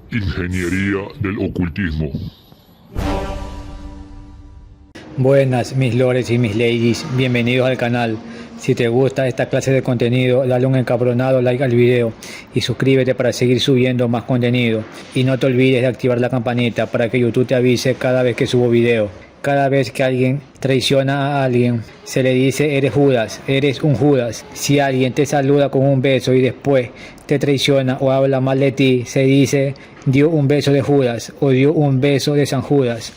Ingeniería del ocultismo. Buenas mis lores y mis ladies, bienvenidos al canal. Si te gusta esta clase de contenido, dale un encabronado like al video y suscríbete para seguir subiendo más contenido. Y no te olvides de activar la campanita para que YouTube te avise cada vez que subo video. Cada vez que alguien traiciona a alguien, se le dice eres Judas, eres un Judas. Si alguien te saluda con un beso y después te traiciona o habla mal de ti, se dice dio un beso de Judas o dio un beso de San Judas.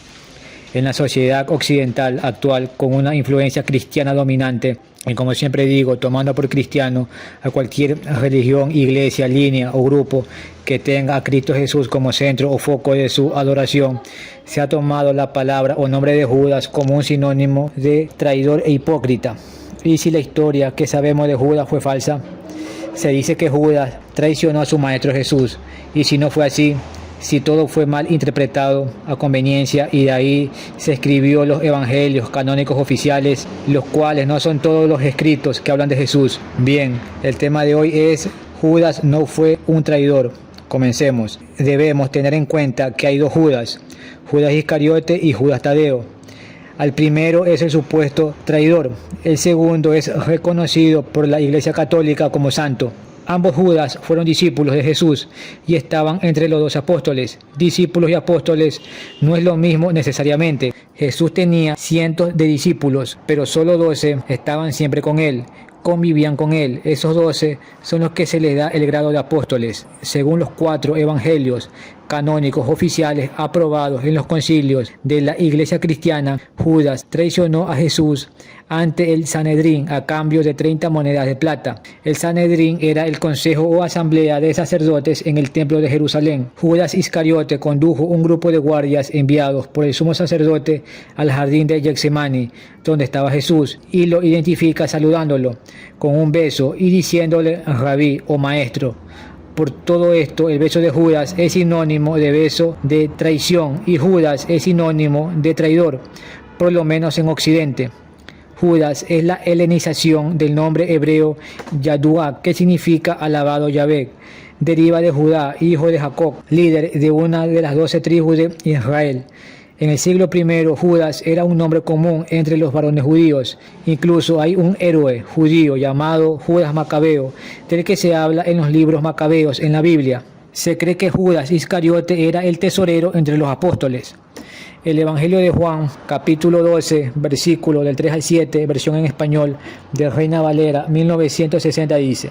En la sociedad occidental actual, con una influencia cristiana dominante, y como siempre digo, tomando por cristiano a cualquier religión, iglesia, línea o grupo que tenga a Cristo Jesús como centro o foco de su adoración, se ha tomado la palabra o nombre de Judas como un sinónimo de traidor e hipócrita. Y si la historia que sabemos de Judas fue falsa, se dice que Judas traicionó a su maestro Jesús, y si no fue así, si todo fue mal interpretado a conveniencia, y de ahí se escribió los evangelios canónicos oficiales, los cuales no son todos los escritos que hablan de Jesús. Bien, el tema de hoy es Judas no fue un traidor. Comencemos. Debemos tener en cuenta que hay dos Judas, Judas Iscariote y Judas Tadeo. Al primero es el supuesto traidor, el segundo es reconocido por la Iglesia Católica como santo. Ambos Judas fueron discípulos de Jesús y estaban entre los dos apóstoles. Discípulos y apóstoles no es lo mismo necesariamente. Jesús tenía cientos de discípulos, pero solo 12 estaban siempre con él, convivían con él. Esos 12 son los que se les da el grado de apóstoles, según los 4 evangelios canónicos oficiales aprobados en los concilios de la Iglesia cristiana. Judas traicionó a Jesús ante el Sanedrín a cambio de 30 monedas de plata. El Sanedrín era el consejo o asamblea de sacerdotes en el templo de Jerusalén. Judas Iscariote condujo un grupo de guardias enviados por el sumo sacerdote al jardín de Getsemaní, donde estaba Jesús, y lo identifica saludándolo con un beso y diciéndole rabí o maestro. Por todo esto, el beso de Judas es sinónimo de beso de traición y Judas es sinónimo de traidor, por lo menos en Occidente. Judas es la helenización del nombre hebreo Yaduá, que significa alabado Yahvé. Deriva de Judá, hijo de Jacob, líder de una de las 12 tribus de Israel. En el siglo I, Judas era un nombre común entre los varones judíos. Incluso hay un héroe judío llamado Judas Macabeo, del que se habla en los libros macabeos en la Biblia. Se cree que Judas Iscariote era el tesorero entre los apóstoles. El Evangelio de Juan, capítulo 12, versículo del 3 al 7, versión en español de Reina Valera 1960 dice: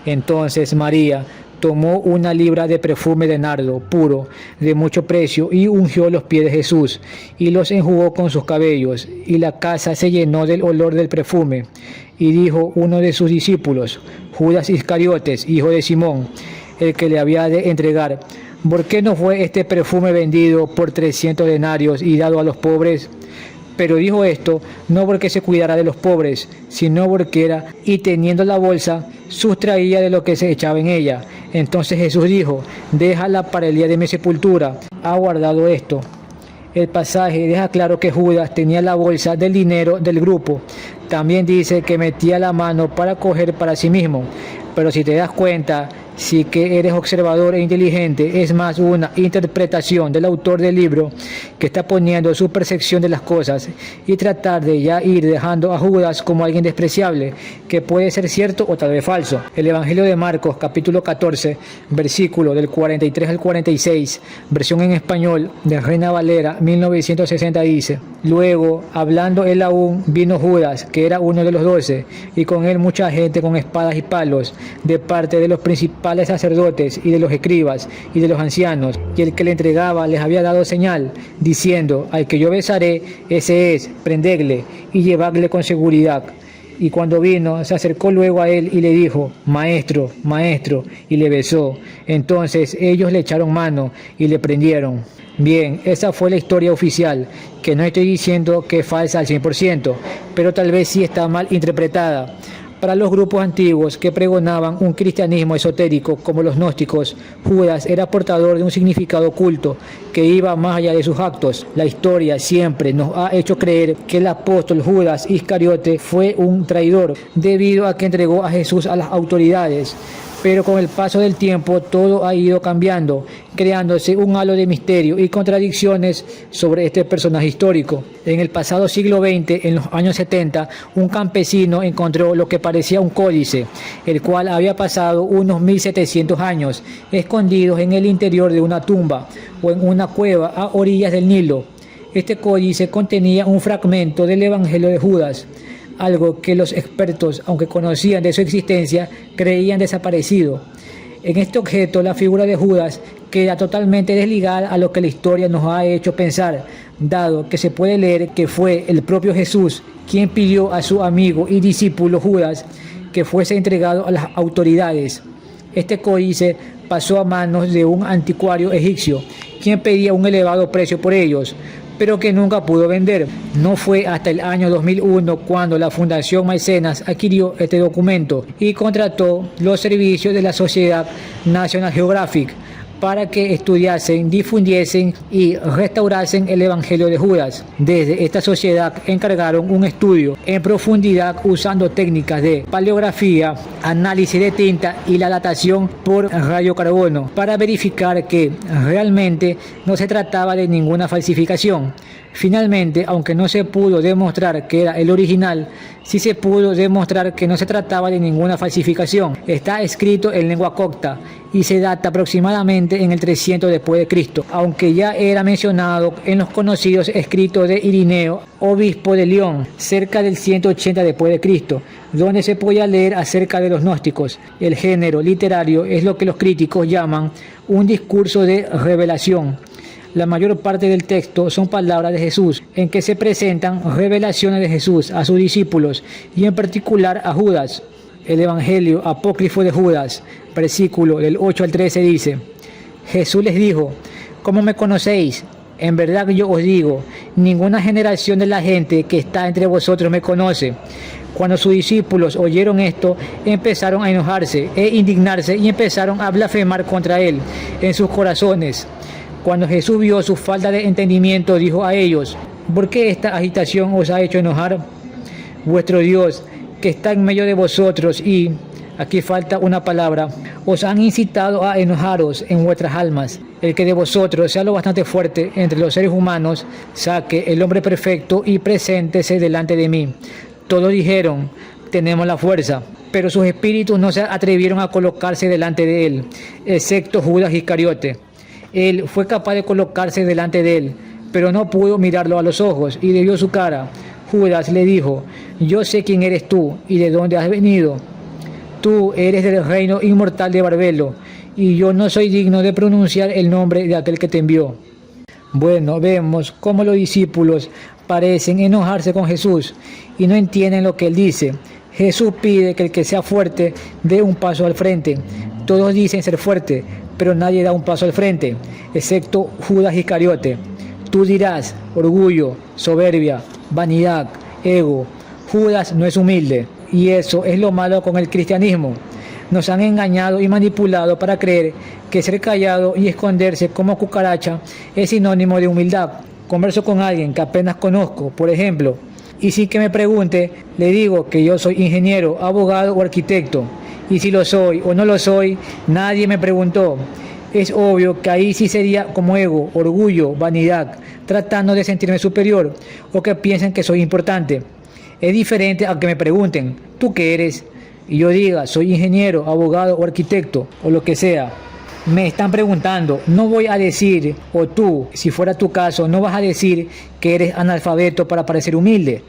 Entonces María tomó una libra de perfume de nardo puro, de mucho precio, y ungió los pies de Jesús, y los enjugó con sus cabellos, y la casa se llenó del olor del perfume. Y dijo uno de sus discípulos, Judas Iscariotes, hijo de Simón, el que le había de entregar: ¿Por qué no fue este perfume vendido por 300 denarios y dado a los pobres? Pero dijo esto no porque se cuidara de los pobres, sino porque era, y teniendo la bolsa, sustraía de lo que se echaba en ella. Entonces Jesús dijo: déjala para el día de mi sepultura, ha guardado esto. El pasaje deja claro que Judas tenía la bolsa del dinero del grupo. También dice que metía la mano para coger para sí mismo. Pero si te das cuenta, sí que eres observador e inteligente, es más una interpretación del autor del libro que está poniendo su percepción de las cosas y tratar de ya ir dejando a Judas como alguien despreciable, que puede ser cierto o tal vez falso. El Evangelio de Marcos, capítulo 14, versículo del 43 al 46, versión en español de Reina Valera 1960 dice: Luego, hablando él aún, vino Judas, que era uno de los 12, y con él mucha gente con espadas y palos, de parte de los principales sacerdotes y de los escribas y de los ancianos, y el que le entregaba les había dado señal, diciendo: al que yo besaré, ese es, prendedle y llevadle con seguridad. Y cuando vino, se acercó luego a él y le dijo: Maestro, maestro, y le besó. Entonces ellos le echaron mano y le prendieron. Bien, esa fue la historia oficial, que no estoy diciendo que es falsa al 100%, pero tal vez sí está mal interpretada. Para los grupos antiguos que pregonaban un cristianismo esotérico como los gnósticos, Judas era portador de un significado oculto que iba más allá de sus actos. La historia siempre nos ha hecho creer que el apóstol Judas Iscariote fue un traidor debido a que entregó a Jesús a las autoridades. Pero con el paso del tiempo todo ha ido cambiando, creándose un halo de misterio y contradicciones sobre este personaje histórico. En el pasado siglo XX, en los años 70, un campesino encontró lo que parecía un códice, el cual había pasado unos 1700 años, escondidos en el interior de una tumba o en una cueva a orillas del Nilo. Este códice contenía un fragmento del Evangelio de Judas, algo que los expertos, aunque conocían de su existencia, creían desaparecido. En este objeto, la figura de Judas queda totalmente desligada a lo que la historia nos ha hecho pensar, dado que se puede leer que fue el propio Jesús quien pidió a su amigo y discípulo Judas que fuese entregado a las autoridades. Este códice pasó a manos de un anticuario egipcio, quien pedía un elevado precio por ellos, pero que nunca pudo vender. No fue hasta el año 2001 cuando la Fundación Maicenas adquirió este documento y contrató los servicios de la Sociedad National Geographic para que estudiasen, difundiesen y restaurasen el Evangelio de Judas. Desde esta sociedad encargaron un estudio en profundidad usando técnicas de paleografía, análisis de tinta y la datación por radiocarbono para verificar que realmente no se trataba de ninguna falsificación. Finalmente, aunque no se pudo demostrar que era el original, sí se pudo demostrar que no se trataba de ninguna falsificación. Está escrito en lengua copta y se data aproximadamente en el 300 después de Cristo, aunque ya era mencionado en los conocidos escritos de Irineo, obispo de León, cerca del 180 después de Cristo, donde se podía leer acerca de los gnósticos. El género literario es lo que los críticos llaman un discurso de revelación. La mayor parte del texto son palabras de Jesús, en que se presentan revelaciones de Jesús a sus discípulos y en particular a Judas. El Evangelio apócrifo de Judas, versículo del 8 al 13 dice: Jesús les dijo: ¿Cómo me conocéis? En verdad yo os digo, ninguna generación de la gente que está entre vosotros me conoce. Cuando sus discípulos oyeron esto, empezaron a enojarse e indignarse y empezaron a blasfemar contra él en sus corazones. Cuando Jesús vio su falta de entendimiento, dijo a ellos: ¿Por qué esta agitación os ha hecho enojar? Vuestro Dios, que está en medio de vosotros y, aquí falta una palabra, os han incitado a enojaros en vuestras almas. El que de vosotros sea lo bastante fuerte entre los seres humanos, saque el hombre perfecto y preséntese delante de mí. Todos dijeron: tenemos la fuerza. Pero sus espíritus no se atrevieron a colocarse delante de él, excepto Judas Iscariote. Él fue capaz de colocarse delante de él, pero no pudo mirarlo a los ojos y le vio su cara. Judas le dijo: yo sé quién eres tú y de dónde has venido. Tú eres del reino inmortal de Barbelo, y yo no soy digno de pronunciar el nombre de aquel que te envió. Bueno, vemos cómo los discípulos parecen enojarse con Jesús y no entienden lo que él dice. Jesús pide que el que sea fuerte dé un paso al frente. Todos dicen ser fuerte, pero nadie da un paso al frente, excepto Judas Iscariote. Tú dirás: orgullo, soberbia, vanidad, ego. Judas no es humilde, y eso es lo malo con el cristianismo. Nos han engañado y manipulado para creer que ser callado y esconderse como cucaracha es sinónimo de humildad. Converso con alguien que apenas conozco, por ejemplo, y sin que me pregunte, le digo que yo soy ingeniero, abogado o arquitecto. Y si lo soy o no lo soy, nadie me preguntó. Es obvio que ahí sí sería como ego, orgullo, vanidad, tratando de sentirme superior o que piensen que soy importante. Es diferente a que me pregunten: ¿tú qué eres? Y yo diga: soy ingeniero, abogado o arquitecto o lo que sea. Me están preguntando, no voy a decir, o tú, si fuera tu caso, no vas a decir que eres analfabeto para parecer humilde.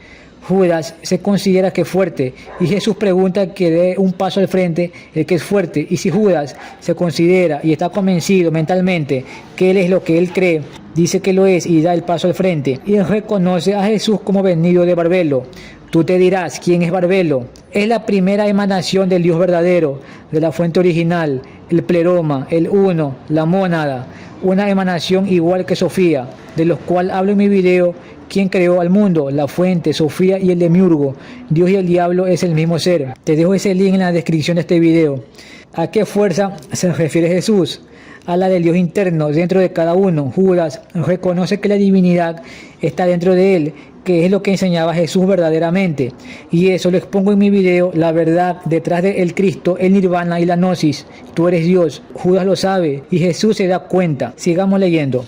Judas se considera que es fuerte y Jesús pregunta que dé un paso al frente el que es fuerte. Y si Judas se considera y está convencido mentalmente que él es lo que él cree, dice que lo es y da el paso al frente y reconoce a Jesús como venido de Barbelo. Tú te dirás: ¿quién es Barbelo? Es la primera emanación del Dios verdadero, de la fuente original, el pleroma, el uno, la mónada, una emanación igual que Sofía, de los cuales hablo en mi video. ¿Quién creó al mundo? La fuente, Sofía y el demiurgo. Dios y el diablo es el mismo ser. Te dejo ese link en la descripción de este video. ¿A qué fuerza se refiere Jesús? a la del Dios interno dentro de cada uno. Judas reconoce que la divinidad está dentro de él, que es lo que enseñaba Jesús verdaderamente. Y eso lo expongo en mi video, la verdad detrás del Cristo, el Nirvana y la Gnosis. Tú eres Dios. Judas lo sabe y Jesús se da cuenta. Sigamos leyendo.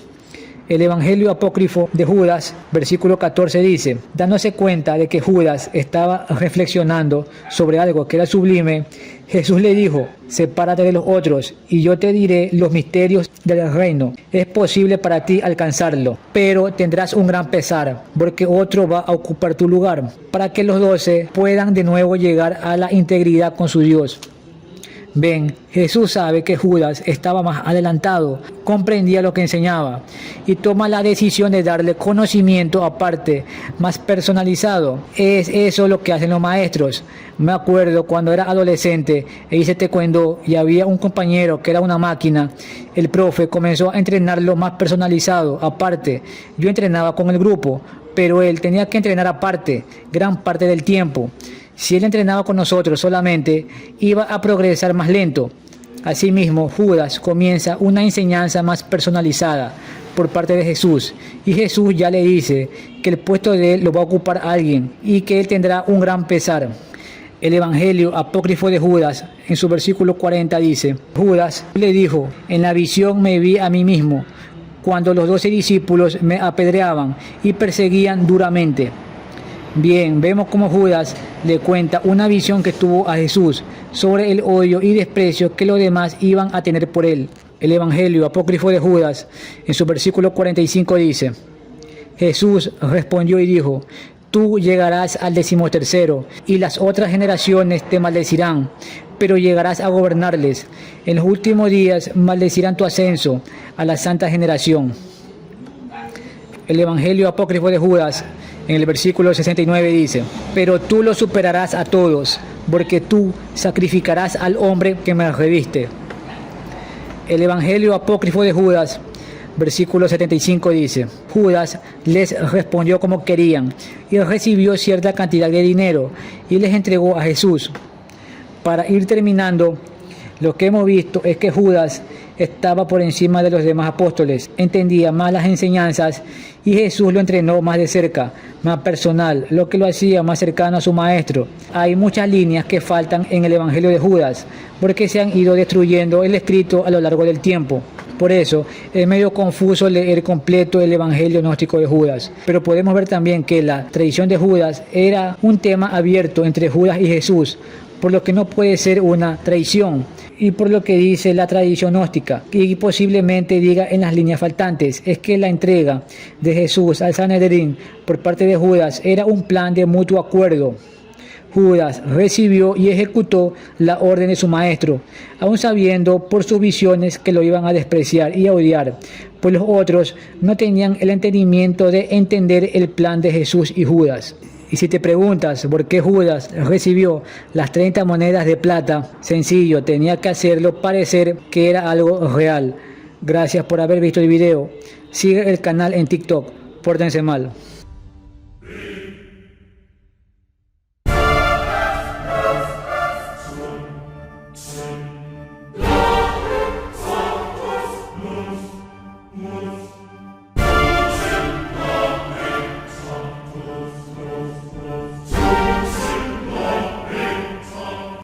El Evangelio apócrifo de Judas, versículo 14 dice, dándose cuenta de que Judas estaba reflexionando sobre algo que era sublime, Jesús le dijo, sepárate de los otros y yo te diré los misterios del reino. Es posible para ti alcanzarlo, pero tendrás un gran pesar, porque otro va a ocupar tu lugar, para que los 12 puedan de nuevo llegar a la integridad con su Dios. Ven, Jesús sabe que Judas estaba más adelantado, comprendía lo que enseñaba y toma la decisión de darle conocimiento aparte, más personalizado. Es eso lo que hacen los maestros. Me acuerdo cuando era adolescente e hice taekwondo y había un compañero que era una máquina. El profe comenzó a entrenarlo más personalizado, aparte. Yo entrenaba con el grupo, pero él tenía que entrenar aparte, gran parte del tiempo. Si él entrenaba con nosotros solamente, iba a progresar más lento. Asimismo, Judas comienza una enseñanza más personalizada por parte de Jesús. Y Jesús ya le dice que el puesto de él lo va a ocupar alguien y que él tendrá un gran pesar. El Evangelio apócrifo de Judas, en su versículo 40 dice, Judas le dijo, en la visión me vi a mí mismo, cuando los 12 discípulos me apedreaban y perseguían duramente. Bien, vemos cómo Judas le cuenta una visión que tuvo a Jesús sobre el odio y desprecio que los demás iban a tener por él. El Evangelio apócrifo de Judas, en su versículo 45 dice, Jesús respondió y dijo, tú llegarás al 13º y las otras generaciones te maldecirán, pero llegarás a gobernarles. En los últimos días maldecirán tu ascenso a la santa generación. El Evangelio apócrifo de Judas, en el versículo 69 dice, pero tú los superarás a todos, porque tú sacrificarás al hombre que me reviste. El Evangelio apócrifo de Judas, versículo 75 dice, Judas les respondió como querían y recibió cierta cantidad de dinero y les entregó a Jesús. Para ir terminando, lo que hemos visto es que Judas estaba por encima de los demás apóstoles, entendía más las enseñanzas y Jesús lo entrenó más de cerca, más personal, lo que lo hacía más cercano a su maestro. Hay muchas líneas que faltan en el Evangelio de Judas, porque se han ido destruyendo el escrito a lo largo del tiempo. Por eso es medio confuso leer completo el Evangelio gnóstico de Judas. Pero podemos ver también que la traición de Judas era un tema abierto entre Judas y Jesús, por lo que no puede ser una traición, y por lo que dice la tradición gnóstica, y posiblemente diga en las líneas faltantes, es que la entrega de Jesús al Sanedrín por parte de Judas era un plan de mutuo acuerdo. Judas recibió y ejecutó la orden de su maestro, aun sabiendo por sus visiones que lo iban a despreciar y a odiar, pues los otros no tenían el entendimiento de entender el plan de Jesús y Judas. Y si te preguntas por qué Judas recibió las 30 monedas de plata, sencillo, tenía que hacerlo parecer que era algo real. Gracias por haber visto el video. Sigue el canal en TikTok. Pórtense mal.